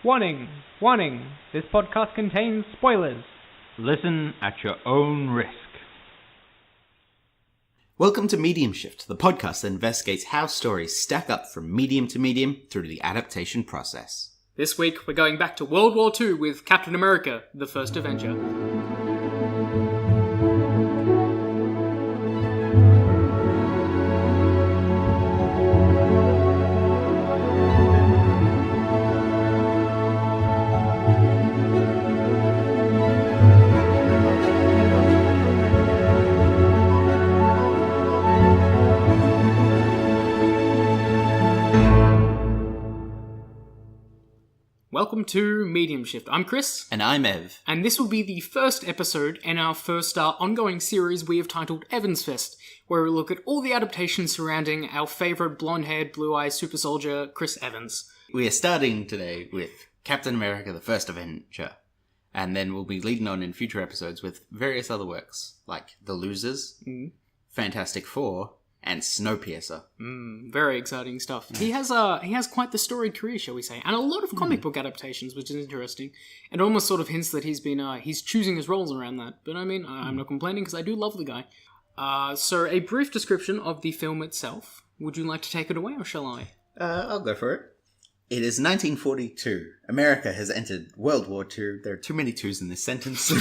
Warning! Warning! This podcast contains spoilers. Listen at your own risk. Welcome to Medium Shift, the podcast that investigates how stories stack up from medium to medium through the adaptation process. This week, we're going back to World War II with Captain America, the first Avenger. Welcome to Medium Shift. I'm Chris. And I'm Ev. And this will be the first episode in our first ongoing series we have titled Evansfest, where we look at all the adaptations surrounding our favourite blonde-haired, blue-eyed super soldier, Chris Evans. We are starting today with Captain America, the first Avenger. And then we'll be leading on in future episodes with various other works, like The Losers, Fantastic Four, and Snowpiercer. Very exciting stuff. Yeah. He has quite the storied career, shall we say, and a lot of comic book adaptations, which is interesting. It almost sort of hints that he's choosing his roles around that. But I mean, I'm not complaining because I do love the guy. So a brief description of the film itself. Would you like to take it away, or shall I? I'll go for it. It is 1942. America has entered World War II. There are too many twos in this sentence.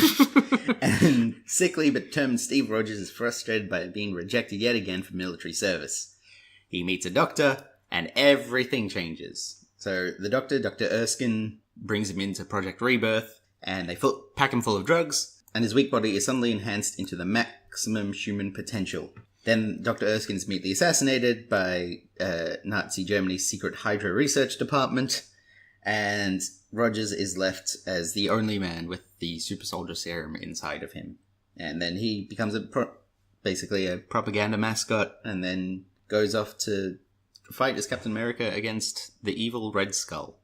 And sickly but determined Steve Rogers is frustrated by being rejected yet again for military service. He meets a doctor, and everything changes. So the doctor, Dr. Erskine, brings him into Project Rebirth, and they pack him full of drugs, and his weak body is suddenly enhanced into the maximum human potential. Then Dr. Erskine is immediately assassinated by Nazi Germany's secret Hydra research department, and Rogers is left as the only man with the super soldier serum inside of him. And then he becomes basically a propaganda mascot, and then goes off to fight as Captain America against the evil Red Skull.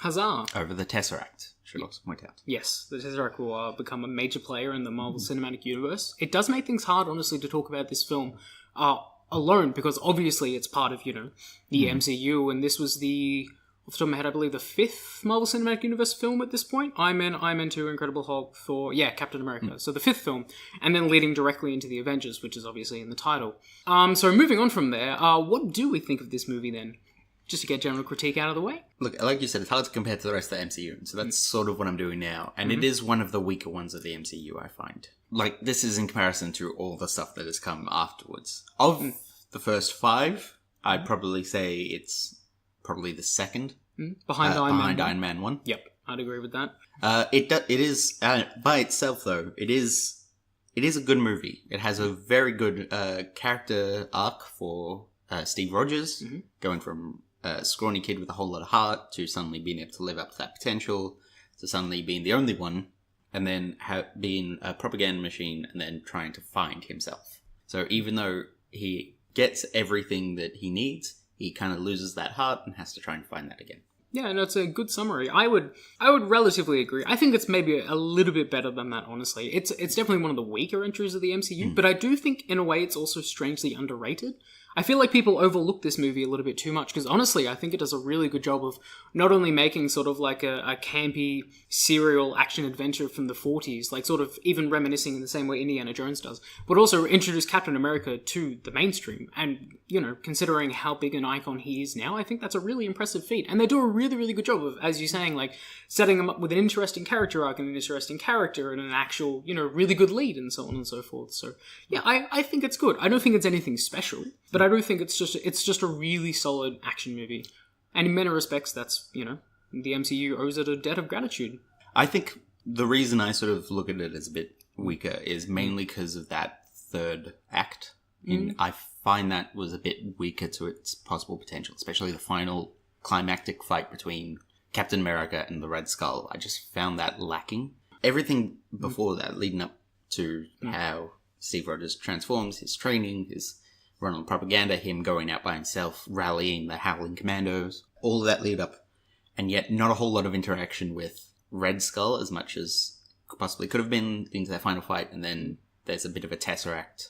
Huzzah! Over the Tesseract, should also point out. Yes, the Tesseract will become a major player in the Marvel Cinematic Universe. It does make things hard, honestly, to talk about this film alone, because obviously it's part of, the MCU, and this was off the top of my head, I believe the 5th Marvel Cinematic Universe film at this point. Iron Man 2, Incredible Hulk, Thor, Captain America. So the 5th film, and then leading directly into the Avengers, which is obviously in the title. So moving on from there, what do we think of this movie then? Just to get general critique out of the way. Look, like you said, it's hard to compare to the rest of the MCU, so that's sort of what I'm doing now. And it is one of the weaker ones of the MCU, I find. Like, this is in comparison to all the stuff that has come afterwards. Of the first 5, I'd probably say it's probably the second. Behind Iron Man 1. Yep, I'd agree with that. It is, by itself though, it is a good movie. It has a very good character arc for Steve Rogers, going from a scrawny kid with a whole lot of heart to suddenly being able to live up to that potential, to suddenly being the only one, and then being a propaganda machine, and then trying to find himself. So even though he gets everything that he needs, he kind of loses that heart and has to try and find that again. Yeah, no, it's a good summary. I would relatively agree. I think it's maybe a little bit better than that, honestly. It's definitely one of the weaker entries of the MCU, but I do think, in a way, it's also strangely underrated. I feel like people overlook this movie a little bit too much, because honestly, I think it does a really good job of not only making sort of like a campy, serial action adventure from the 40s, like sort of even reminiscing in the same way Indiana Jones does, but also introduce Captain America to the mainstream. And, considering how big an icon he is now, I think that's a really impressive feat. And they do a really, really good job of, as you're saying, like, setting him up with an interesting character arc and an interesting character and an actual, really good lead and so on and so forth. So, yeah, I think it's good. I don't think it's anything special, but I do think it's just a really solid action movie. And in many respects, that's, the MCU owes it a debt of gratitude. I think the reason I sort of look at it as a bit weaker is mainly because of that third act. I find that was a bit weaker to its possible potential, especially the final climactic fight between Captain America and the Red Skull. I just found that lacking. Everything before that, leading up to how Steve Rogers transforms, his training, his run on propaganda, him going out by himself, rallying the Howling Commandos, all of that lead up, and yet not a whole lot of interaction with Red Skull as much as possibly could have been into that final fight, and then there's a bit of a Tesseract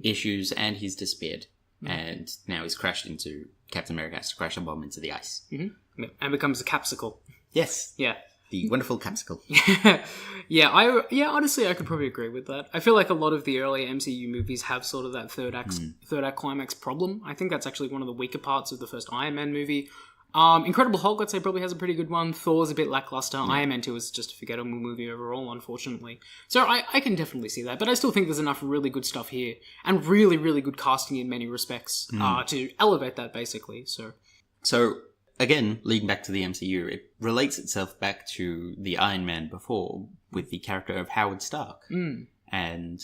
issues, and he's disappeared. And now he's crashed into... Captain America has to crash a bomb into the ice. And becomes a capsicle. Yes. Yeah. The wonderful capsicle. Honestly, I could probably agree with that. I feel like a lot of the early MCU movies have sort of that third act climax problem. I think that's actually one of the weaker parts of the first Iron Man movie. Incredible Hulk, I'd say, probably has a pretty good one. Thor's a bit lackluster. Iron Man 2 is just a forgettable movie overall, unfortunately. So I can definitely see that, but I still think there's enough really good stuff here, and really, really good casting in many respects, to elevate that, basically. So, again, leading back to the MCU, it relates itself back to the Iron Man before, with the character of Howard Stark and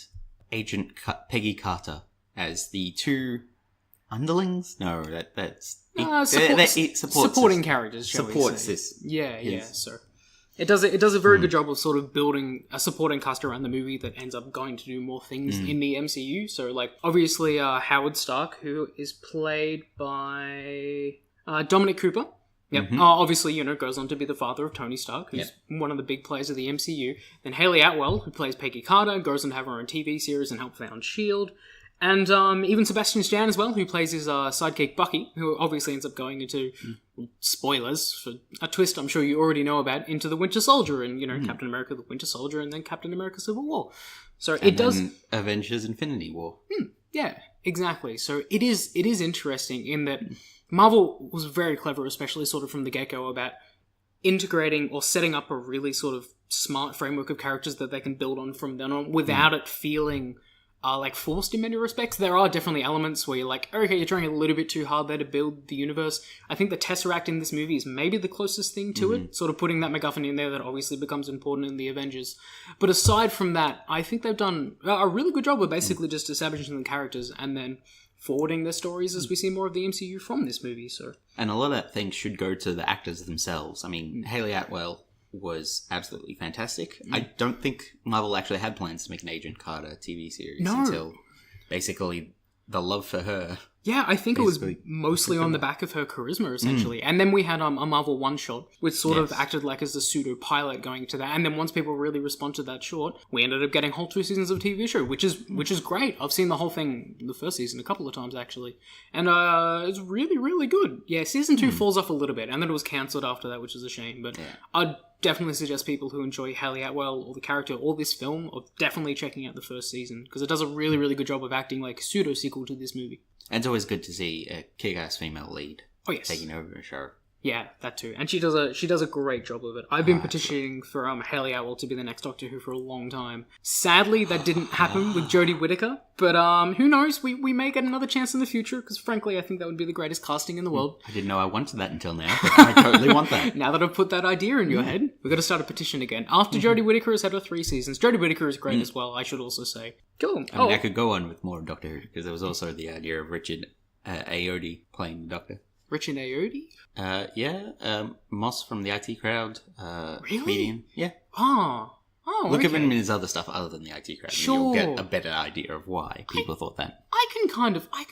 Agent Peggy Carter as the two underlings? No, that's... supporting characters, shall we say. So it does a very good job of sort of building a supporting cast around the movie that ends up going to do more things in the MCU. So, like, obviously, Howard Stark, who is played by Dominic Cooper. Yep. Obviously, goes on to be the father of Tony Stark, who's one of the big players of the MCU. Then Hayley Atwell, who plays Peggy Carter, goes on to have her own TV series and help found S.H.I.E.L.D. And even Sebastian Stan as well, who plays his sidekick Bucky, who obviously ends up going into, spoilers, for a twist I'm sure you already know about, into the Winter Soldier and, Captain America the Winter Soldier and then Captain America Civil War. So it does... Avengers Infinity War. Yeah, exactly. So it is interesting in that Marvel was very clever, especially sort of from the get-go, about integrating or setting up a really sort of smart framework of characters that they can build on from then on without it feeling... like forced in many respects. There are definitely elements where you're like, okay, you're trying a little bit too hard there to build the universe. I think the Tesseract in this movie is maybe the closest thing to it, sort of putting that MacGuffin in there that obviously becomes important in the Avengers. But aside from that, I think they've done a really good job of basically just establishing the characters and then forwarding their stories as we see more of the MCU from this movie. So, and a lot of that thing should go to the actors themselves. I mean, Hayley Atwell was absolutely fantastic. I don't think Marvel actually had plans to make an Agent Carter TV series until basically the love for her. Yeah, I think it was mostly on the back of her charisma, essentially. And then we had a Marvel one-shot, which sort of acted like as a pseudo-pilot going to that. And then once people really respond to that short, we ended up getting whole 2 seasons of TV show, which is great. I've seen the whole thing, the first season, a couple of times, actually. And it's really, really good. Yeah, season 2 falls off a little bit, and then it was cancelled after that, which is a shame. But I'd definitely suggest people who enjoy Hayley Atwell or the character or this film of definitely checking out the first season, because it does a really, really good job of acting like a pseudo-sequel to this movie. And it's always good to see a kick-ass female lead taking over a show. Yeah, that too. And she does a great job of it. I've been petitioning for Hayley Atwell to be the next Doctor Who for a long time. Sadly, that didn't happen with Jodie Whittaker, but who knows? We may get another chance in the future, because frankly, I think that would be the greatest casting in the world. I didn't know I wanted that until now, but I totally want that. Now that I've put that idea in your head, we've got to start a petition again. After Jodie Whittaker has had her 3 seasons. Jodie Whittaker is great as well, I should also say. Cool. I mean, I could go on with more of Doctor Who, because there was also the idea of Richard Ayoade playing the Doctor. Richard Ayoade? Moss from the IT Crowd. Really? Comedian. Yeah. Oh, Look at him in his other stuff other than the IT Crowd. Sure. And you'll get a better idea of why people thought that. I can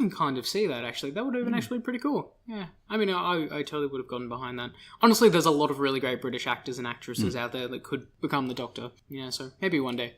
kind of see that, actually. That would have been actually pretty cool. Yeah. I mean, I totally would have gotten behind that. Honestly, there's a lot of really great British actors and actresses out there that could become the Doctor. Yeah, so maybe one day.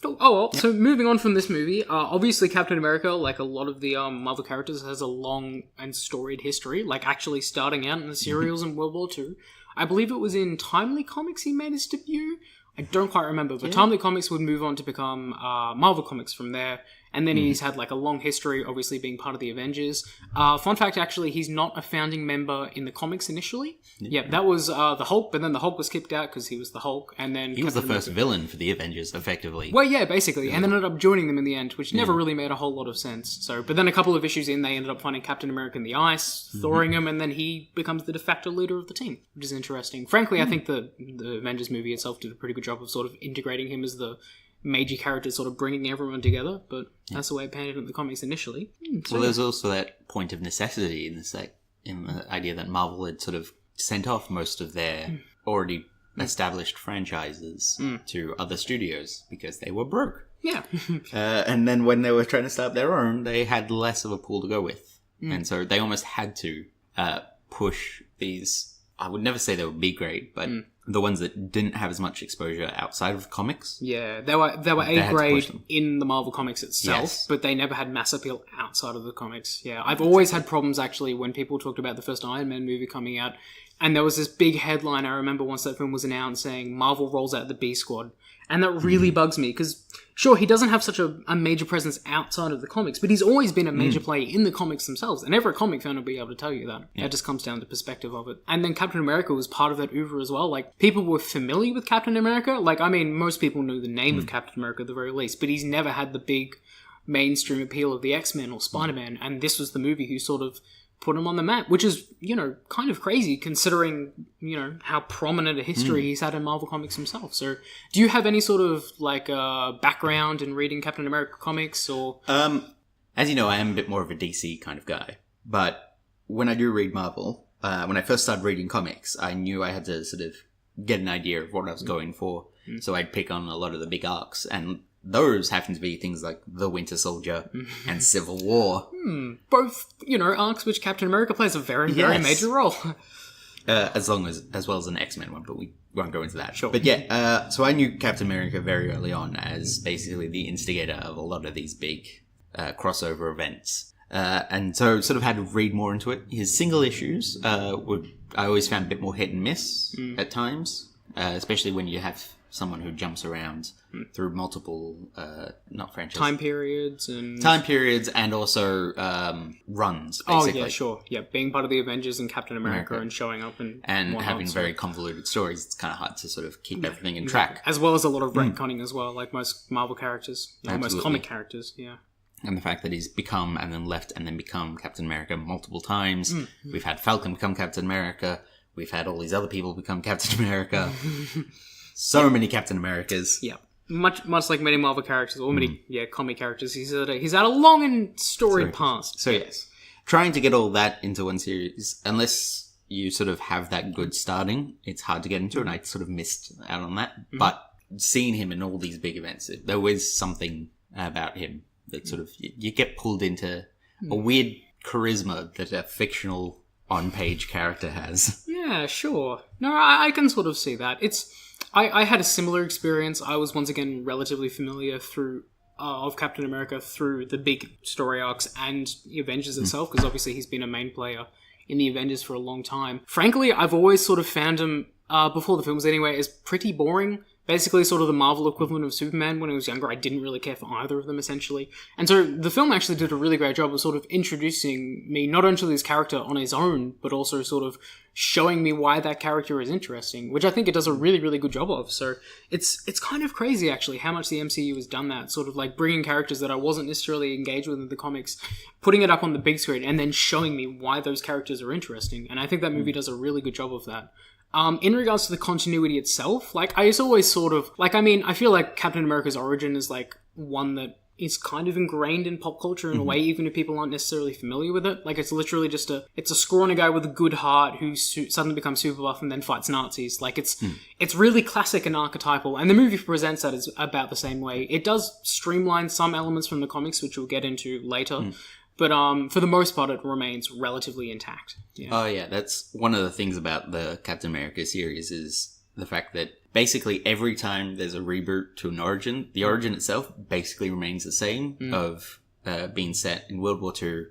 So moving on from this movie, obviously Captain America, like a lot of the Marvel characters, has a long and storied history, like actually starting out in the serials in World War II. I believe it was in Timely Comics he made his debut. I don't quite remember, but Timely Comics would move on to become Marvel Comics from there. And then he's had like a long history, obviously being part of the Avengers. Fun fact, actually, he's not a founding member in the comics initially. Yeah, that was the Hulk, but then the Hulk was kicked out because he was the Hulk. And then he was the first villain for the Avengers, effectively. Well, yeah, basically. And then ended up joining them in the end, which never really made a whole lot of sense. So, but then a couple of issues in, they ended up finding Captain America in the ice, thawing him, and then he becomes the de facto leader of the team, which is interesting. Frankly, I think the Avengers movie itself did a pretty good job of sort of integrating him as the major character, sort of bringing everyone together, but that's the way it panned in the comics initially. Well, there's also that point of necessity in this, in the idea that Marvel had sort of sent off most of their already established franchises to other studios because they were broke. Yeah. And then when they were trying to start their own, they had less of a pool to go with. And so they almost had to push these I would never say they would be great, but the ones that didn't have as much exposure outside of comics. Yeah, they were A grade in the Marvel Comics itself, but they never had mass appeal outside of the comics. Yeah, I've always had problems actually when people talked about the first Iron Man movie coming out, and there was this big headline, I remember once that film was announced, saying Marvel rolls out the B Squad. And that really bugs me, because sure, he doesn't have such a major presence outside of the comics, but he's always been a major player in the comics themselves. And every comic fan will be able to tell you that. Yeah. It just comes down to perspective of it. And then Captain America was part of that oeuvre as well. Like, people were familiar with Captain America. Like, I mean, most people knew the name of Captain America at the very least, but he's never had the big mainstream appeal of the X-Men or Spider-Man. And this was the movie who sort of put him on the map, which is, kind of crazy considering, how prominent a history he's had in Marvel Comics himself. So, do you have any sort of, background in reading Captain America comics, or...? As you know, I am a bit more of a DC kind of guy. But when I do read Marvel, when I first started reading comics, I knew I had to sort of get an idea of what I was going for. So I'd pick on a lot of the big arcs, and those happen to be things like The Winter Soldier and Civil War. Both, arcs which Captain America plays a very, very major role. As well as an X-Men one, but we won't go into that. Sure. But yeah, so I knew Captain America very early on as basically the instigator of a lot of these big crossover events. And so sort of had to read more into it. His single issues I always found a bit more hit and miss at times, especially when you have someone who jumps around through multiple, not franchises. Time periods and also runs, basically. Oh, yeah, sure. Yeah, being part of the Avengers and Captain America and showing up and having very convoluted stories, it's kind of hard to sort of keep everything in track. As well as a lot of retconning as well, like most Marvel characters, most comic characters, yeah. And the fact that he's become and then left and then become Captain America multiple times. We've had Falcon become Captain America. We've had all these other people become Captain America. So many Captain Americas. Yeah. Much like many Marvel characters, or many comic characters. He's had a long and storied past. So yes. Trying to get all that into one series, unless you sort of have that good starting, it's hard to get into, and I sort of missed out on that. But seeing him in all these big events, there was something about him that sort of, you get pulled into a weird charisma that a fictional on-page character has. Yeah, sure. No, I can sort of see that. I had a similar experience. I was once again relatively familiar of Captain America through the big story arcs and the Avengers itself, because obviously he's been a main player in the Avengers for a long time. Frankly, I've always sort of found him, before the films anyway, as pretty boring. Basically sort of the Marvel equivalent of Superman. When I was younger, I didn't really care for either of them, essentially. And so the film actually did a really great job of sort of introducing me not only to this character on his own, but also sort of showing me why that character is interesting, which I think it does a really, really good job of. So it's kind of crazy, actually, how much the MCU has done that, sort of like bringing characters that I wasn't necessarily engaged with in the comics, putting it up on the big screen, and then showing me why those characters are interesting. And I think that movie does a really good job of that. In regards to the continuity itself, I always sort of, I feel like Captain America's origin is, one that is kind of ingrained in pop culture in a way, even if people aren't necessarily familiar with it. It's literally just it's a scrawny guy with a good heart who suddenly becomes super buff and then fights Nazis. It's really classic and archetypal, and the movie presents that as about the same way. It does streamline some elements from the comics, which we'll get into later. But for the most part, it remains relatively intact. Yeah. Oh, yeah. That's one of the things about the Captain America series is the fact that basically every time there's a reboot to an origin, the origin itself basically remains the same of being set in World War II,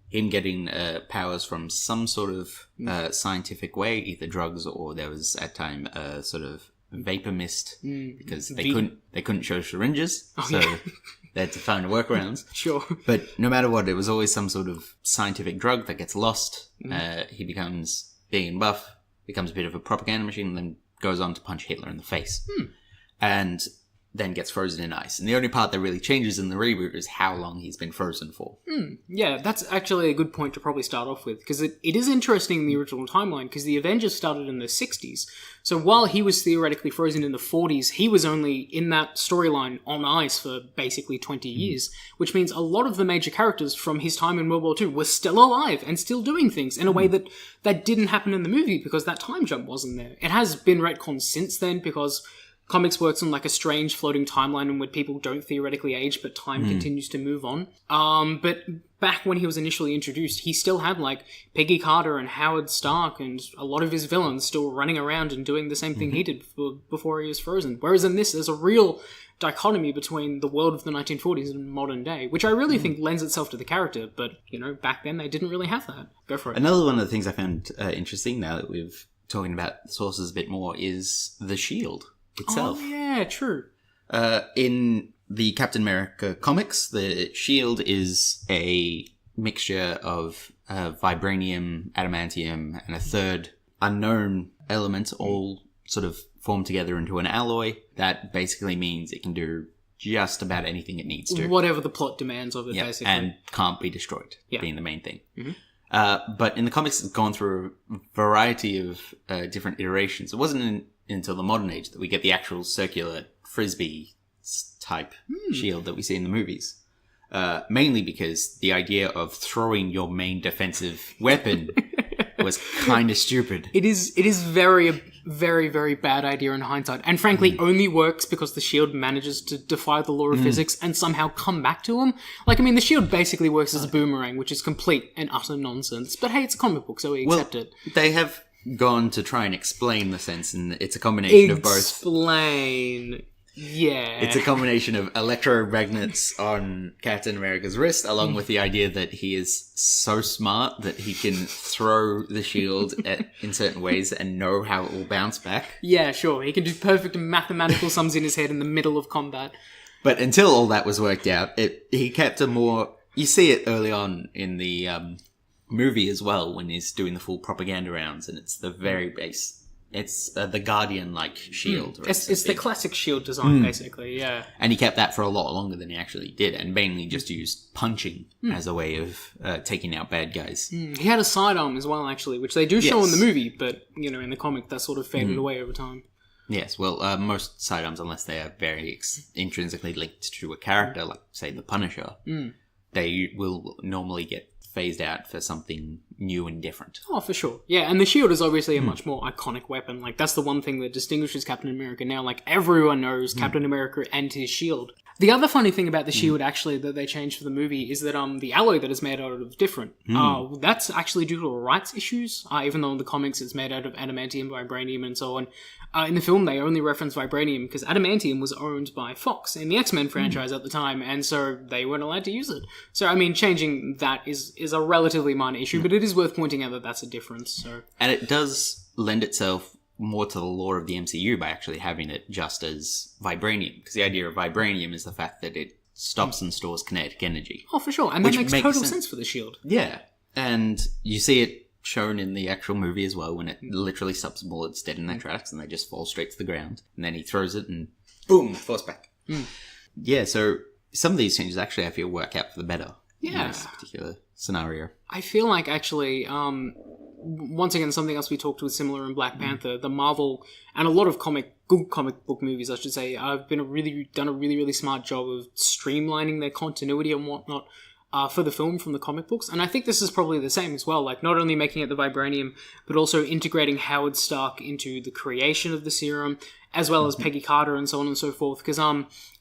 him getting powers from some sort of scientific way, either drugs or there was at time a sort of vapor mist because they couldn't show syringes. They had to find workarounds. Sure. But no matter what, it was always some sort of scientific drug that gets lost. He becomes big and buff, becomes a bit of a propaganda machine, and then goes on to punch Hitler in the face. And then gets frozen in ice. And the only part that really changes in the reboot is how long he's been frozen for. Yeah, that's actually a good point to probably start off with, because it is interesting in the original timeline, because the Avengers started in the 60s. So while he was theoretically frozen in the 40s, he was only in that storyline on ice for basically 20 years, which means a lot of the major characters from his time in World War II were still alive and still doing things in a way that didn't happen in the movie because that time jump wasn't there. It has been retconned since then because comics works on like a strange floating timeline in where people don't theoretically age, but time continues to move on. But back when he was initially introduced, he still had like Peggy Carter and Howard Stark and a lot of his villains still running around and doing the same thing he did before he was frozen. Whereas in this, there's a real dichotomy between the world of the 1940s and modern day, which I really think lends itself to the character, but, back then they didn't really have that. Go for it. Another one of the things I found interesting, now that we've talking about sources a bit more, is the shield itself. Oh, yeah, true. In the Captain America comics, the shield is a mixture of vibranium, adamantium, and a third unknown element, all sort of formed together into an alloy. That basically means it can do just about anything it needs to. Whatever the plot demands of it, basically. And can't be destroyed, being the main thing. Mm-hmm. But in the comics, it's gone through a variety of different iterations. It wasn't until the modern age that we get the actual circular frisbee type shield that we see in the movies. Mainly because the idea of throwing your main defensive weapon was kind of stupid. It is very, very, very bad idea in hindsight, and frankly only works because the shield manages to defy the law of physics and somehow come back to him. Like, I mean, the shield basically works as a boomerang, which is complete and utter nonsense. But hey, it's a comic book, so we accept it. They have gone to try and explain the sense, and it's a combination of both. Explain. Yeah. It's a combination of electromagnets on Captain America's wrist, along with the idea that he is so smart that he can throw the shield in certain ways and know how it will bounce back. Yeah, sure. He can do perfect mathematical sums in his head in the middle of combat. But until all that was worked out, he kept a more... You see it early on in the movie as well, when he's doing the full propaganda rounds, and it's the very base... It's the Guardian-like shield. Right? It's the classic shield design, basically, yeah. And he kept that for a lot longer than he actually did, and mainly just used punching as a way of taking out bad guys. He had a sidearm as well, actually, which they do show in the movie, but, in the comic, that sort of faded away over time. Yes, well, most sidearms, unless they are very intrinsically linked to a character, like, say, the Punisher, they will normally get phased out for something new and different. Oh, for sure. Yeah, and the shield is obviously a much more iconic weapon. Like, that's the one thing that distinguishes Captain America now. Like, everyone knows Captain America and his shield. The other funny thing about the shield, actually, that they changed for the movie is that the alloy that is made out of is different. That's actually due to rights issues, even though in the comics it's made out of adamantium, vibranium, and so on. In the film, they only reference vibranium because adamantium was owned by Fox in the X-Men franchise at the time, and so they weren't allowed to use it. So, I mean, changing that is a relatively minor issue, but it is worth pointing out that that's a difference. So, and it does lend itself more to the lore of the MCU by actually having it just as vibranium, because the idea of vibranium is the fact that it stops and stores kinetic energy. Oh, for sure, and that makes total sense for the shield. Yeah, and you see it shown in the actual movie as well, when it literally stops bullets dead in their tracks and they just fall straight to the ground, and then he throws it and boom, force back. Yeah, so some of these changes actually I feel work out for the better in this particular scenario. I feel like actually once again, something else we talked with similar in Black Panther, the Marvel and a lot of good comic book movies, I should say, have done a really smart job of streamlining their continuity and whatnot for the film from the comic books. And I think this is probably the same as well, like not only making it the vibranium, but also integrating Howard Stark into the creation of the serum, as well as Peggy Carter and so on and so forth. Because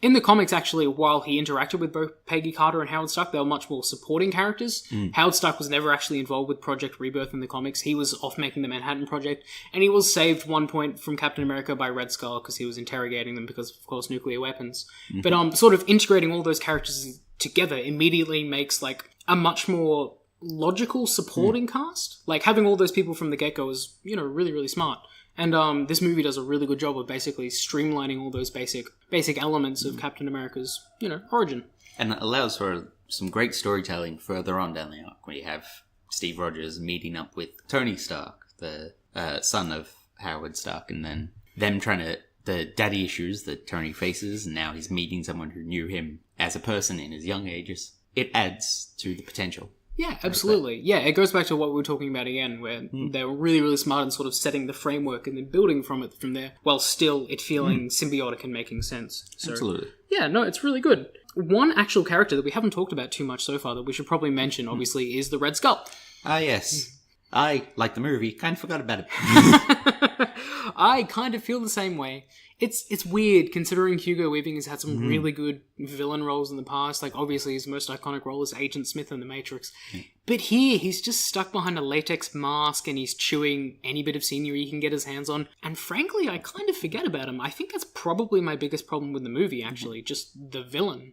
in the comics, actually, while he interacted with both Peggy Carter and Howard Stark, they were much more supporting characters. Howard Stark was never actually involved with Project Rebirth in the comics. He was off making the Manhattan Project, and he was saved one point from Captain America by Red Skull because he was interrogating them because, of course, nuclear weapons. But sort of integrating all those characters together immediately makes like a much more logical supporting cast. Like having all those people from the get-go is, really, really smart. And this movie does a really good job of basically streamlining all those basic elements of Captain America's, origin. And it allows for some great storytelling further on down the arc, where you have Steve Rogers meeting up with Tony Stark, the son of Howard Stark, and then them trying to... the daddy issues that Tony faces, and now he's meeting someone who knew him as a person in his young ages. It adds to the potential. Yeah, absolutely. Yeah, it goes back to what we were talking about again, where they're really, really smart in sort of setting the framework and then building from there, while still it feeling symbiotic and making sense. So, absolutely. Yeah, no, it's really good. One actual character that we haven't talked about too much so far that we should probably mention, obviously, is the Red Skull. Ah, yes. I, like the movie, kind of forgot about it. I kind of feel the same way. It's weird considering Hugo Weaving has had some really good villain roles in the past. Like, obviously, his most iconic role is Agent Smith in The Matrix. But here, he's just stuck behind a latex mask and he's chewing any bit of scenery he can get his hands on. And frankly, I kind of forget about him. I think that's probably my biggest problem with the movie, actually. Just the villain.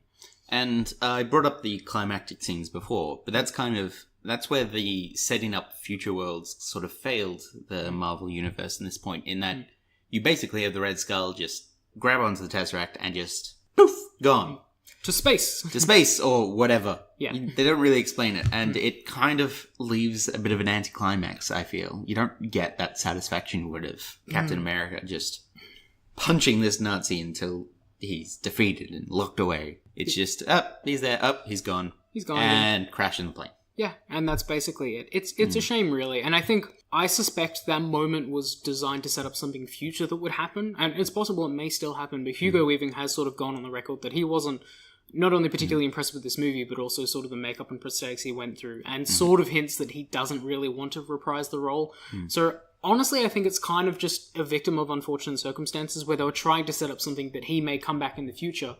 And I brought up the climactic scenes before, but that's where the setting up future worlds sort of failed the Marvel Universe in this point, in that you basically have the Red Skull just grab onto the Tesseract and just, poof, gone. To space. To space, or whatever. Yeah. They don't really explain it, and it kind of leaves a bit of an anticlimax, I feel. You don't get that satisfaction you would have Captain America just punching this Nazi until he's defeated and locked away. It's just, he's there, he's gone. He's gone. And crashing the plane. Yeah, and that's basically it. It's a shame, really. And I suspect that moment was designed to set up something future that would happen. And it's possible it may still happen, but Hugo Weaving has sort of gone on the record that he wasn't not only particularly impressed with this movie, but also sort of the makeup and prosthetics he went through, and sort of hints that he doesn't really want to reprise the role. So honestly, I think it's kind of just a victim of unfortunate circumstances where they were trying to set up something that he may come back in the future.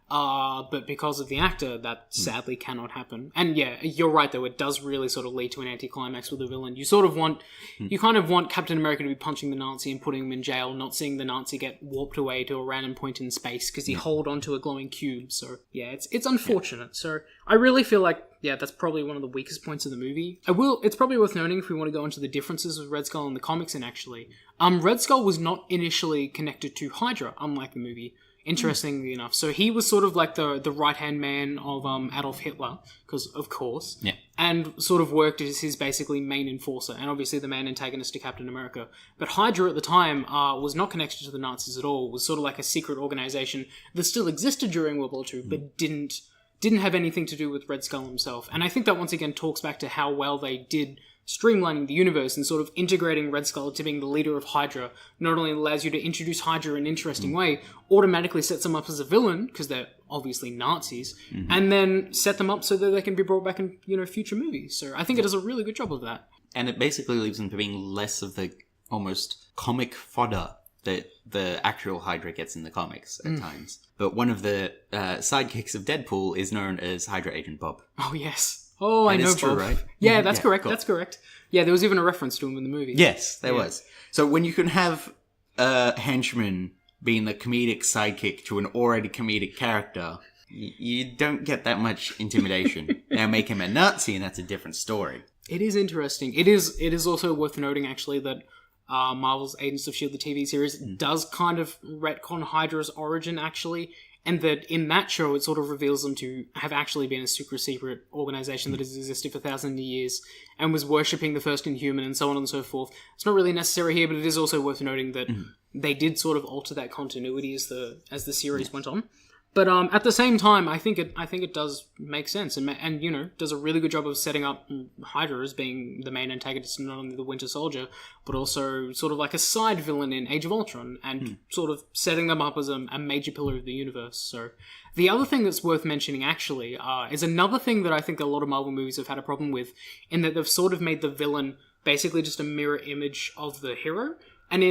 But because of the actor, that sadly cannot happen. And yeah, you're right though, it does really sort of lead to an anticlimax with the villain. You sort of want, you kind of want Captain America to be punching the Nazi and putting him in jail, not seeing the Nazi get warped away to a random point in space because he hold onto a glowing cube. So yeah, it's unfortunate. So I really feel like, yeah, that's probably one of the weakest points of the movie. It's probably worth noting if we want to go into the differences with Red Skull in the comics, and actually, Red Skull was not initially connected to Hydra, unlike the movie. Interestingly enough. So he was sort of like the right-hand man of Adolf Hitler, because of course. Yeah. And sort of worked as his basically main enforcer, and obviously the main antagonist to Captain America. But Hydra at the time was not connected to the Nazis at all. It was sort of like a secret organization that still existed during World War II, but didn't have anything to do with Red Skull himself. And I think that once again talks back to how well they did streamlining the universe and sort of integrating Red Skull to being the leader of Hydra. Not only allows you to introduce Hydra in an interesting way, automatically sets them up as a villain, because they're obviously Nazis, and then set them up so that they can be brought back in, future movies. So I think it does a really good job of that. And it basically leaves them to being less of the almost comic fodder that the actual Hydra gets in the comics at times. But one of the sidekicks of Deadpool is known as Hydra Agent Bob. Oh, yes. Oh, I know, it's true, Bob. right? Yeah, that's correct. Cool. That's correct. Yeah, there was even a reference to him in the movie. Yes, there was. So when you can have a henchman being the comedic sidekick to an already comedic character, you don't get that much intimidation. Now make him a Nazi, and that's a different story. It is interesting. It is also worth noting, actually, that Marvel's Agents of S.H.I.E.L.D., the TV series, does kind of retcon Hydra's origin, actually. And that in that show, it sort of reveals them to have actually been a super secret organization that has existed for thousands of years and was worshipping the first Inhuman and so on and so forth. It's not really necessary here, but it is also worth noting that they did sort of alter that continuity as the series went on. But at the same time, I think it does make sense and does a really good job of setting up Hydra as being the main antagonist of not only the Winter Soldier, but also sort of like a side villain in Age of Ultron, and sort of setting them up as a major pillar of the universe. So the other thing that's worth mentioning, actually, is another thing that I think a lot of Marvel movies have had a problem with, in that they've sort of made the villain basically just a mirror image of the hero. And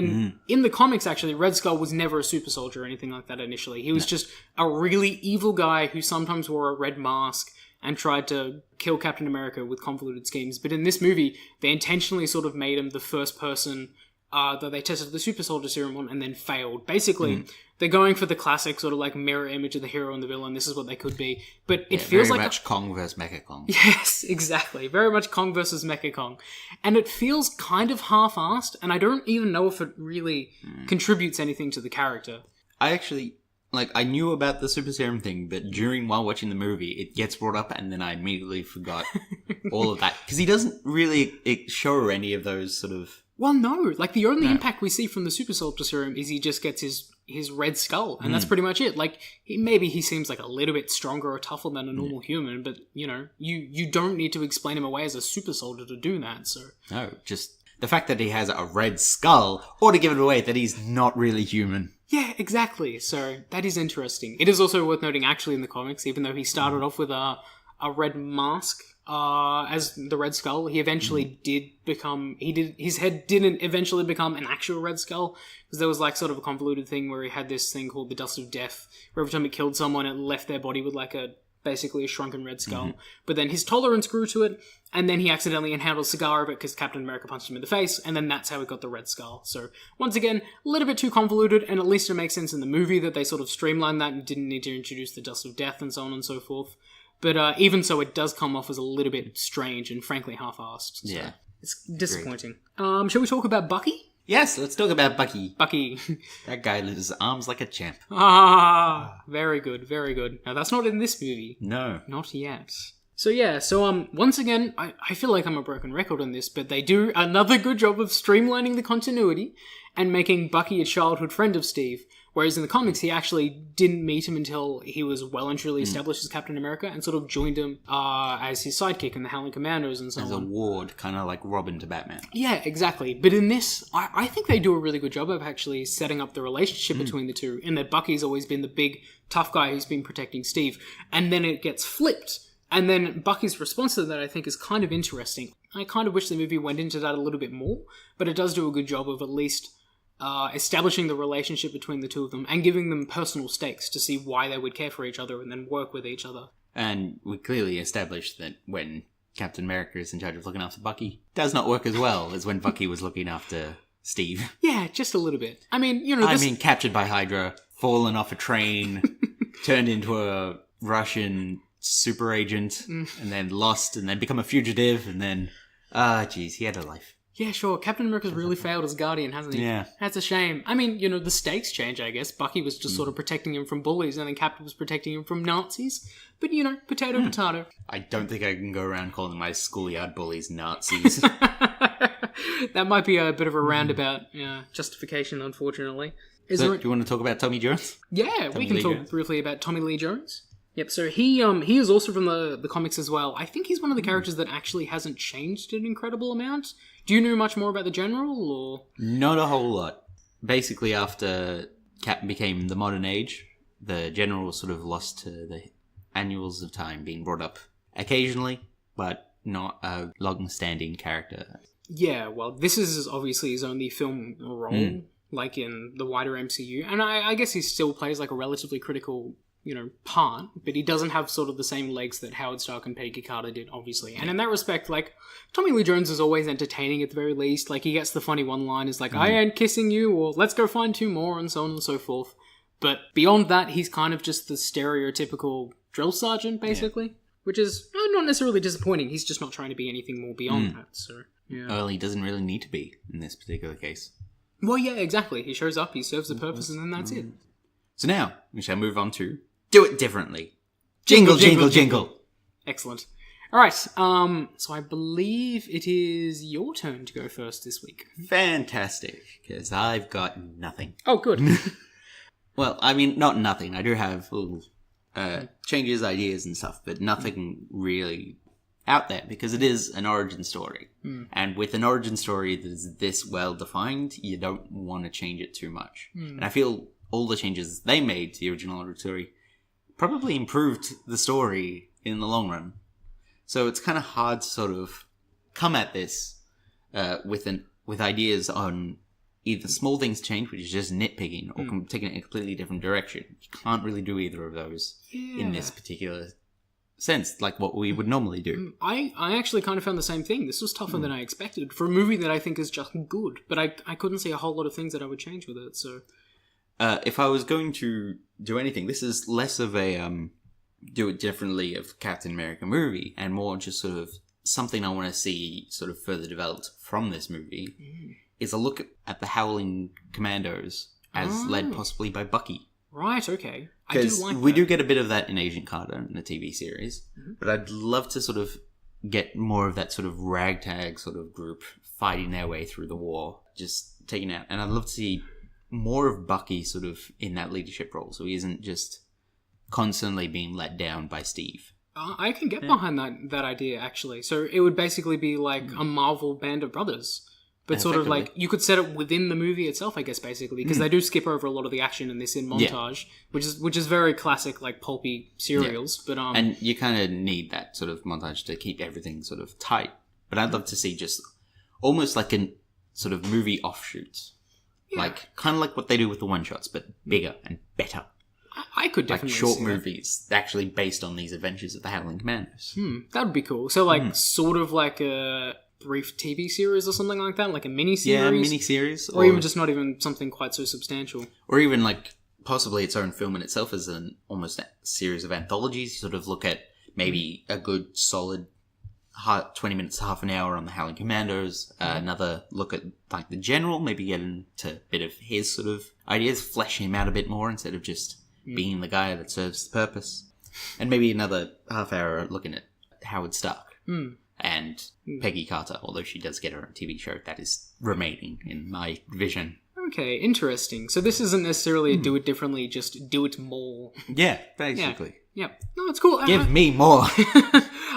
in the comics, actually, Red Skull was never a super soldier or anything like that initially. He was just a really evil guy who sometimes wore a red mask and tried to kill Captain America with convoluted schemes. But in this movie, they intentionally sort of made him the first person that they tested the super soldier serum on and then failed. Basically, they're going for the classic sort of like mirror image of the hero and the villain. This is what they could be. But it feels very like much Kong versus Mecha Kong. Yes, exactly. Very much Kong versus Mecha Kong. And it feels kind of half-assed, and I don't even know if it really contributes anything to the character. I actually, I knew about the super serum thing, but while watching the movie, it gets brought up, and then I immediately forgot all of that. Because he doesn't really show any of those sort of... Well, no. The only impact we see from the super soldier serum is he just gets his red skull, and that's pretty much it. Maybe he seems like a little bit stronger or tougher than a normal human, but, you don't need to explain him away as a super soldier to do that, so... No, just the fact that he has a red skull ought to give it away that he's not really human. Yeah, exactly. So, that is interesting. It is also worth noting, actually, in the comics, even though he started off with a red mask, as the Red Skull. He eventually his head didn't eventually become an actual Red Skull, because there was like sort of a convoluted thing where he had this thing called the Dust of Death, where every time he killed someone, it left their body with like basically a shrunken Red Skull. But then his tolerance grew to it, and then he accidentally inhaled a cigar of it because Captain America punched him in the face, and then that's how he got the Red Skull. So, once again, a little bit too convoluted, and at least it makes sense in the movie that they sort of streamlined that and didn't need to introduce the Dust of Death and so on and so forth. But even so, it does come off as a little bit strange and frankly half-assed. So Yeah. it's disappointing. Shall we talk about Bucky? Yes, let's talk about Bucky. Bucky. That guy lifts his arms like a champ. Very good, very good. Now, that's not in this movie. No. Not yet. So once again, I feel like I'm a broken record on this, but they do another good job of streamlining the continuity and making Bucky a childhood friend of Steve. Whereas in the comics, he actually didn't meet him until he was well and truly established as Captain America, and sort of joined him as his sidekick in the Howling Commandos and so on. As a ward, kind of like Robin to Batman. Yeah, exactly. But in this, I think they do a really good job of actually setting up the relationship between the two, in that Bucky's always been the big, tough guy who's been protecting Steve. And then it gets flipped. And then Bucky's response to that, I think, is kind of interesting. I kind of wish the movie went into that a little bit more, but it does do a good job of at least establishing the relationship between the two of them and giving them personal stakes to see why they would care for each other and then work with each other. And we clearly established that when Captain America is in charge of looking after Bucky, it does not work as well as when Bucky was looking after Steve. Yeah, just a little bit. I mean, captured by Hydra, fallen off a train, turned into a Russian super agent, and then lost, and then become a fugitive, and then... he had a life. Yeah, sure. Captain America's really failed as Guardian, hasn't he? Yeah. That's a shame. I mean, the stakes change, I guess. Bucky was just sort of protecting him from bullies, and then Captain was protecting him from Nazis. But, potato, potato. I don't think I can go around calling my schoolyard bullies Nazis. That might be a bit of a roundabout justification, unfortunately. Do you want to talk about Tommy Jones? Yeah, we can talk briefly about Tommy Lee Jones. Yep, so he is also from the comics as well. I think he's one of the characters that actually hasn't changed an incredible amount. Do you know much more about the General, or...? Not a whole lot. Basically, after Cap became the modern age, the General sort of lost to the annuals of time being brought up occasionally, but not a long-standing character. Yeah, well, this is obviously his only film role, like in the wider MCU, and I guess he still plays like a relatively critical... part, but he doesn't have sort of the same legs that Howard Stark and Peggy Carter did, obviously. And in that respect, like, Tommy Lee Jones is always entertaining at the very least. Like, he gets the funny one-liners like, I ain't kissing you, or let's go find two more, and so on and so forth. But beyond that, he's kind of just the stereotypical drill sergeant, basically, which is not necessarily disappointing. He's just not trying to be anything more beyond that, so, yeah. Well, he doesn't really need to be in this particular case. Well, yeah, exactly. He shows up, he serves a purpose, and then that's it. So now, we shall move on to Do It Differently. Jingle, jingle, jingle. Excellent. All right, so I believe it is your turn to go first this week. Fantastic, because I've got nothing. Oh, good. Well, I mean, not nothing. I do have little changes, ideas and stuff, but nothing really out there, because it is an origin story. And with an origin story that is this well-defined, you don't want to change it too much. And I feel all the changes they made to the original origin story probably improved the story in the long run. So it's kind of hard to sort of come at this with ideas on either small things change, which is just nitpicking, or taking it in a completely different direction. You can't really do either of those in this particular sense, like what we would normally do. I actually kind of found the same thing. This was tougher than I expected for a movie that I think is just good, but I couldn't see a whole lot of things that I would change with it, so... if I was going to do anything, this is less of a do it differently of Captain America movie, and more just sort of something I want to see sort of further developed from this movie, is a look at the Howling Commandos as led possibly by Bucky. Right, okay. I do Because like we that. do get a bit of that in Agent Carter in the TV series, but I'd love to sort of get more of that sort of ragtag sort of group fighting their way through the war, just taking out, and I'd love to see more of Bucky sort of in that leadership role, so he isn't just constantly being let down by Steve. I can get behind that idea, actually. So it would basically be like a Marvel band of brothers, but sort of like you could set it within the movie itself, I guess, basically, because they do skip over a lot of the action in this in montage, which is very classic, like pulpy serials. But and you kind of need that sort of montage to keep everything sort of tight. But I'd love to see just almost like a sort of movie offshoots, like kind of like what they do with the one shots, but bigger and better. I could definitely like short see movies actually based on these adventures of the Howling Commandos. That would be cool. So like sort of like a brief TV series or something like that, like a mini-series? Yeah, mini-series. Or even just not even something quite so substantial. Or even like possibly its own film in itself as an almost a series of anthologies. You sort of look at maybe a good solid 20 minutes, half an hour on the Howling Commandos, another look at like the General, maybe get into a bit of his sort of ideas, flesh him out a bit more instead of just being the guy that serves the purpose. And maybe another half hour looking at Howard Stark and Peggy Carter, although she does get her own TV show. That is remaining in my vision. Okay, interesting. So this isn't necessarily a do it differently, just do it more. Yeah, basically. Yeah. No, it's cool. Give me more.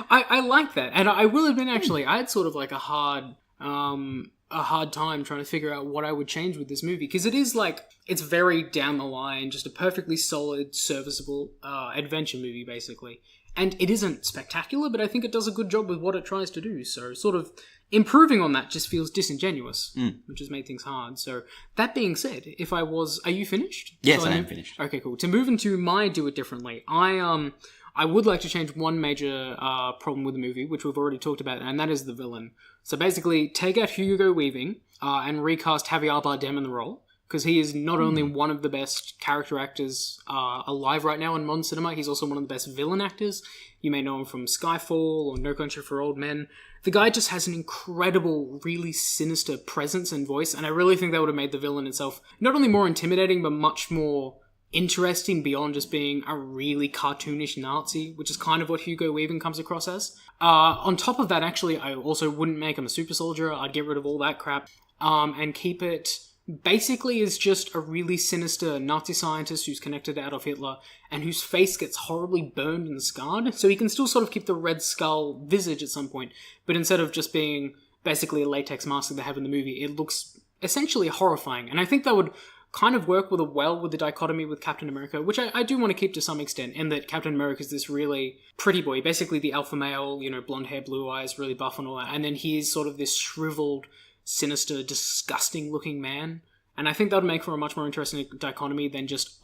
I like that. And I will admit, actually, I had sort of like a hard time trying to figure out what I would change with this movie, because it is like, it's very down the line, just a perfectly solid, serviceable adventure movie, basically. And it isn't spectacular, but I think it does a good job with what it tries to do. So sort of improving on that just feels disingenuous, which has made things hard. So that being said, are you finished? Yes, I am finished. Okay, cool. To move into my do it differently, I would like to change one major problem with the movie, which we've already talked about, and that is the villain. So basically, take out Hugo Weaving and recast Javier Bardem in the role, because he is not only one of the best character actors alive right now in modern cinema, he's also one of the best villain actors. You may know him from Skyfall or No Country for Old Men. The guy just has an incredible, really sinister presence and voice, and I really think that would have made the villain itself not only more intimidating, but much more interesting beyond just being a really cartoonish Nazi, which is kind of what Hugo Weaving comes across as. On top of that, actually, I also wouldn't make him a super soldier. I'd get rid of all that crap and keep it basically as just a really sinister Nazi scientist who's connected to Adolf Hitler and whose face gets horribly burned and scarred. So he can still sort of keep the Red Skull visage at some point, but instead of just being basically a latex mask that they have in the movie, it looks essentially horrifying. And I think that would kind of work with the dichotomy with Captain America, which I do want to keep to some extent, in that Captain America is this really pretty boy, basically the alpha male, blonde hair, blue eyes, really buff and all that, and then he is sort of this shriveled, sinister, disgusting looking man. And I think that would make for a much more interesting dichotomy than just,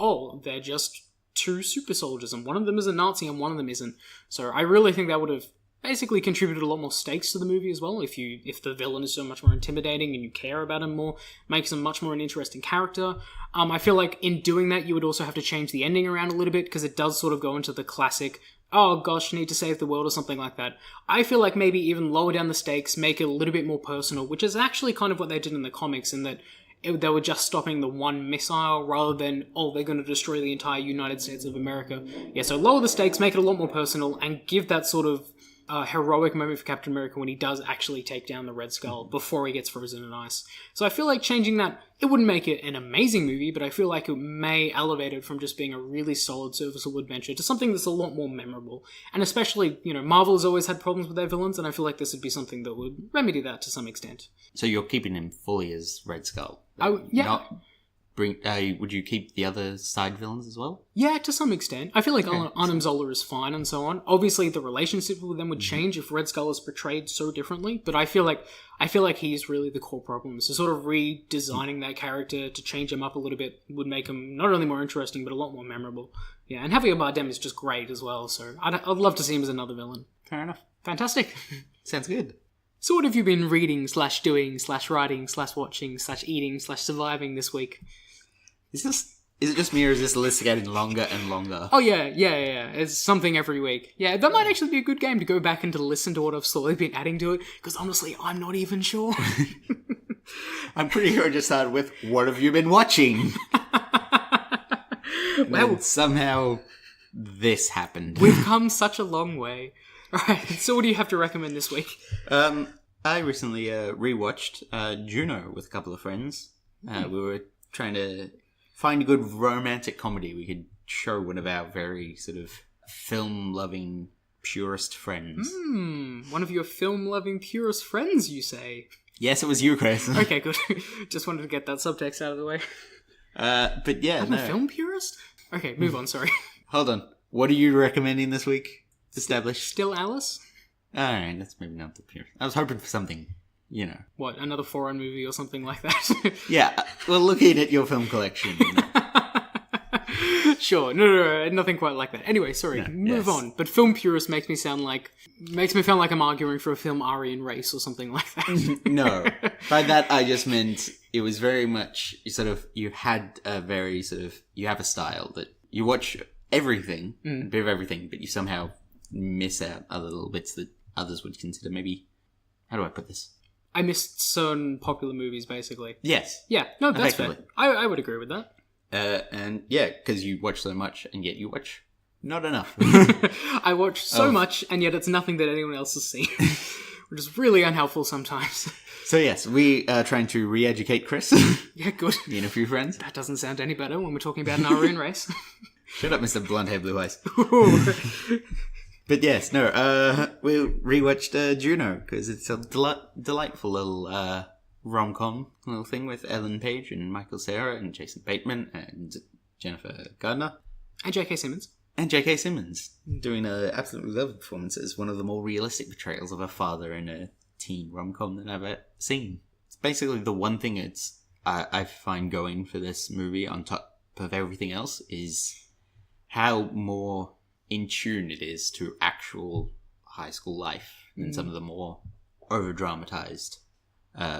they're just two super soldiers, and one of them is a Nazi and one of them isn't. So I really think that would have basically contributed a lot more stakes to the movie as well. If the villain is so much more intimidating and you care about him more, makes him much more an interesting character. I feel like in doing that, you would also have to change the ending around a little bit, because it does sort of go into the classic, oh gosh, need to save the world or something like that. I feel like maybe even lower down the stakes, make it a little bit more personal, which is actually kind of what they did in the comics, in that they were just stopping the one missile rather than, they're going to destroy the entire United States of America. Yeah, so lower the stakes, make it a lot more personal, and give that sort of heroic moment for Captain America when he does actually take down the Red Skull before he gets frozen in ice. So I feel like changing that, it wouldn't make it an amazing movie, but I feel like it may elevate it from just being a really solid, serviceable adventure to something that's a lot more memorable. And especially, Marvel has always had problems with their villains, and I feel like this would be something that would remedy that to some extent. So you're keeping him fully as Red Skull? Yeah. Would you keep the other side villains as well? Yeah, to some extent. I feel like Arnim Zola is fine and so on. Obviously, the relationship with them would change if Red Skull is portrayed so differently, but I feel like he's really the core problem. So sort of redesigning that character to change him up a little bit would make him not only more interesting, but a lot more memorable. Yeah, and Javier Bardem is just great as well, so I'd love to see him as another villain. Fair enough. Fantastic. Sounds good. So what have you been reading, /doing, /writing, /watching, /eating, /surviving this week? Is it just me, or is this list getting longer and longer? Oh, yeah. It's something every week. Yeah, that might actually be a good game to go back and to listen to what I've slowly been adding to it, because honestly, I'm not even sure. I'm pretty sure I just started with, what have you been watching? Well, somehow this happened. We've come such a long way. Alright, so what do you have to recommend this week? I recently rewatched Juno with a couple of friends. We were trying to find a good romantic comedy we could show one of our very sort of film-loving purist friends. One of your film-loving purist friends, you say? Yes, it was you, Chris. Okay, good. Just wanted to get that subtext out of the way. But yeah, I'm a film purist? Okay, move on, sorry. Hold on. What are you recommending this week? Established. Still Alice? Alright, that's maybe not the purist. I was hoping for something, you know. What, another foreign movie or something like that? Yeah, well, looking at your film collection, you know. Sure, no, nothing quite like that. Anyway, sorry, move on. But film purist makes me feel like I'm arguing for a film Aryan race or something like that. No, by that I just meant it was very much you had a very you have a style that you watch everything, a bit of everything, but you somehow miss out other little bits that others would consider maybe. How do I put this? I missed certain popular movies, basically. Yes. Yeah, no, that's fair. I would agree with that. And yeah, because you watch so much, and yet you watch not enough. I watch so much, and yet it's nothing that anyone else has seen, which is really unhelpful sometimes. So yes, we are trying to re-educate Chris. Yeah, good. Me and a few friends. That doesn't sound any better when we're talking about an Aryan race. Shut up, Mr. Blonde Hair, Blue Eyes. But yes, no, we rewatched Juno, because it's a delightful little rom-com little thing with Ellen Page and Michael Cera and Jason Bateman and Jennifer Gardner. And J.K. Simmons. And J.K. Simmons doing an absolutely lovely performance as one of the more realistic portrayals of a father in a teen rom-com that I've ever seen. It's basically the one thing I find going for this movie on top of everything else is how more in tune it is to actual high school life than some of the more over-dramatized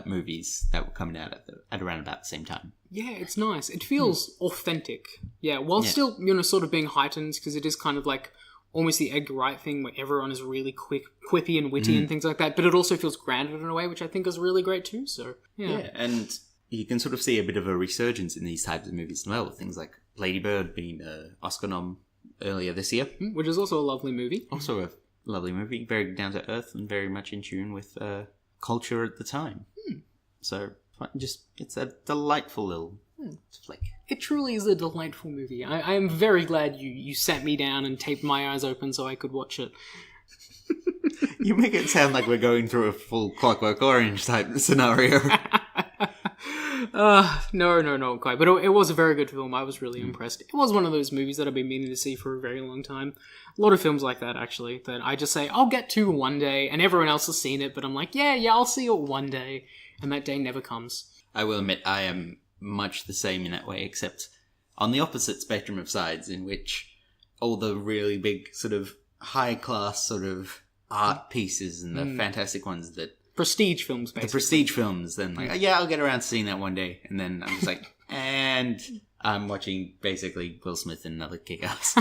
movies that were coming out at around about the same time. Yeah, it's nice. It feels authentic. Yeah, while still, sort of being heightened, because it is kind of like almost the Edgar Wright thing where everyone is really quippy and witty and things like that, but it also feels grounded in a way, which I think is really great too, so yeah. Yeah, and you can sort of see a bit of a resurgence in these types of movies as well, with things like Lady Bird being an Oscar nom earlier this year. Which is also a lovely movie. Also a lovely movie, very down to earth and very much in tune with culture at the time. So it's a delightful little flick. It truly is a delightful movie. I am very glad you sat me down and taped my eyes open so I could watch it. You make it sound like we're going through a full Clockwork Orange type scenario. No, not quite. But it was a very good film. I was really impressed. It was one of those movies that I've been meaning to see for a very long time. A lot of films like that, actually, that I just say, I'll get to one day, and everyone else has seen it, but I'm like, yeah, I'll see it one day, and that day never comes. I will admit, I am much the same in that way, except on the opposite spectrum of sides, in which all the really big sort of high-class sort of art pieces and the fantastic ones that prestige films, basically. The prestige films, then like, yeah, I'll get around to seeing that one day. And then I'm just like, and I'm watching basically Will Smith in another Kick-Ass.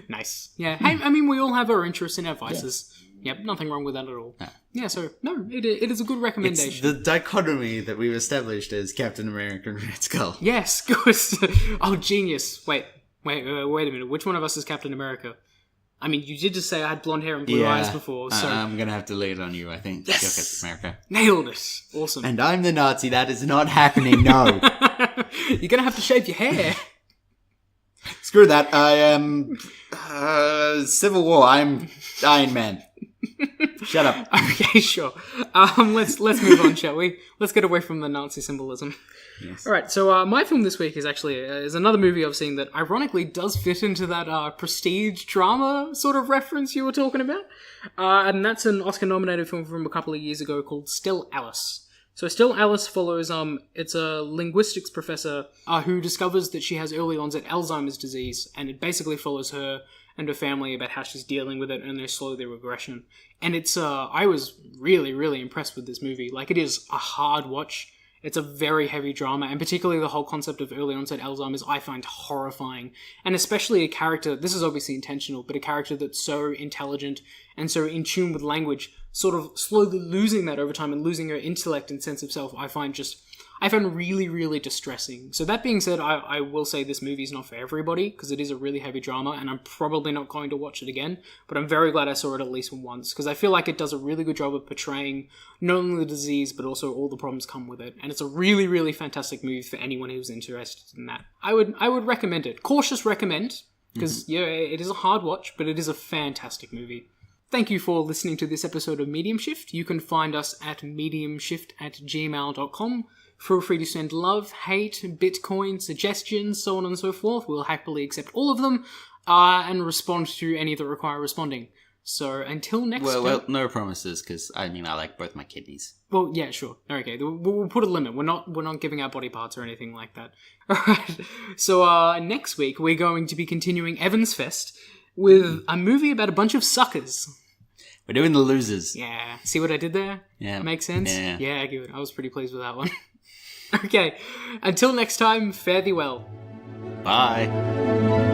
Nice. Yeah. Hey, I mean, we all have our interests and our vices. Yeah. Yep, nothing wrong with that at all. No. Yeah, so, no, it is a good recommendation. It's the dichotomy that we've established as Captain America and Red Skull. Yes, good. Oh, genius. Wait a minute. Which one of us is Captain America? I mean, you did just say I had blonde hair and blue eyes before, so... I'm going to have to lay it on you, I think. Yes! You're Captain America. Nailed it. Awesome. And I'm the Nazi. That is not happening, no. You're going to have to shave your hair. Screw that. I am... Civil War. I'm Iron Man. Shut up. Okay, sure. Let's move on, shall we? Let's get away from the Nazi symbolism. Yes. All right, so my film this week is actually is another movie I've seen that ironically does fit into that prestige drama sort of reference you were talking about, and that's an Oscar-nominated film from a couple of years ago called Still Alice. So Still Alice follows it's a linguistics professor who discovers that she has early onset Alzheimer's disease, and it basically follows her and her family about how she's dealing with it and their slow regression. And it's I was really, really impressed with this movie. Like, it is a hard watch. It's a very heavy drama, and particularly the whole concept of early onset Alzheimer's I find horrifying. And especially a character, this is obviously intentional, but a character that's so intelligent and so in tune with language, sort of slowly losing that over time and losing her intellect and sense of self, I find really, really distressing. So that being said, I will say this movie is not for everybody, because it is a really heavy drama, and I'm probably not going to watch it again, but I'm very glad I saw it at least once, because I feel like it does a really good job of portraying not only the disease, but also all the problems come with it, and it's a really, really fantastic movie for anyone who's interested in that. I would recommend it. Cautious recommend, because, yeah, it is a hard watch, but it is a fantastic movie. Thank you for listening to this episode of Medium Shift. You can find us at mediumshift@gmail.com. Feel free to send love, hate, Bitcoin, suggestions, so on and so forth. We'll happily accept all of them and respond to any that require responding. So until next time... Well, no promises, because, I like both my kidneys. Well, yeah, sure. Okay, we'll put a limit. We're not giving out body parts or anything like that. Alright, so next week we're going to be continuing Evansfest with a movie about a bunch of suckers. We're doing the losers. Yeah. See what I did there? Yeah. Makes sense? Yeah. Yeah, good. I was pretty pleased with that one. Okay. Until next time, fare thee well. Bye.